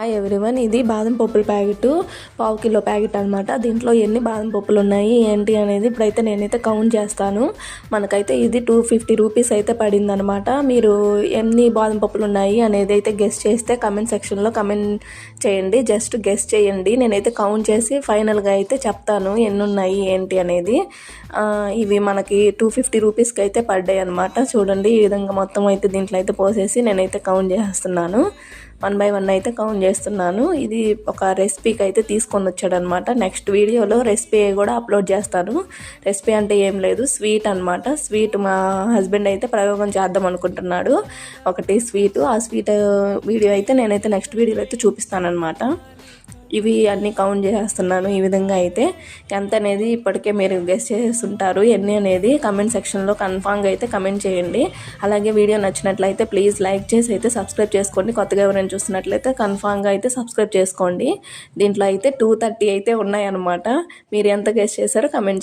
Hi everyone, ఇది బాదం పప్పుల ప్యాకెట్, పావు కిలో ప్యాకెట్ అనమాట. దీంట్లో ఎన్ని బాదం పప్పులు ఉన్నాయి ఏంటి అనేది ఇప్పుడైతే నేనైతే కౌంట్ చేస్తాను. మనకైతే ఇది 250 రూపీస్ అయితే పడింది అనమాట. మీరు ఎన్ని బాదం పప్పులు ఉన్నాయి అనేది అయితే గెస్ చేస్తే కమెంట్ సెక్షన్లో కమెంట్ చేయండి. జస్ట్ గెస్ చేయండి, నేనైతే కౌంట్ చేసి ఫైనల్గా అయితే చెప్తాను ఎన్ని ఉన్నాయి ఏంటి అనేది. ఇవి మనకి 250 రూపీస్కి అయితే పడ్డాయి అనమాట. చూడండి, ఈ విధంగా మొత్తం అయితే దీంట్లో అయితే పోసేసి నేనైతే కౌంట్ చేస్తున్నాను. 1 బై 1 అయితే కౌంట్ చేస్తున్నాను. ఇది ఒక రెసిపీకి అయితే తీసుకొని వచ్చాడనమాట. నెక్స్ట్ వీడియోలో రెసిపీ కూడా అప్లోడ్ చేస్తాను. రెసిపీ అంటే ఏం లేదు, స్వీట్ అనమాట. స్వీట్ మా హస్బెండ్ అయితే ప్రయోగం చేద్దాం అనుకుంటున్నాడు, ఒకటి స్వీట్. ఆ స్వీట్ వీడియో అయితే నేనైతే నెక్స్ట్ వీడియోలో అయితే చూపిస్తానమాట. ఇవి అన్నీ కౌంట్ చేస్తున్నాను. ఈ విధంగా అయితే ఎంత అనేది ఇప్పటికే మీరు గెస్ చేస్తుంటారు ఎన్ని అనేది. కమెంట్ సెక్షన్లో కన్ఫామ్గా అయితే కమెంట్ చేయండి. అలాగే వీడియో నచ్చినట్లయితే ప్లీజ్ లైక్ చేసి అయితే సబ్స్క్రైబ్ చేసుకోండి. కొత్తగా ఎవరైనా చూస్తున్నట్లయితే కన్ఫామ్గా అయితే సబ్స్క్రైబ్ చేసుకోండి. దీంట్లో అయితే 230 అయితే ఉన్నాయన్నమాట. మీరు ఎంత గెస్ చేశారో కమెంట్ చేయండి.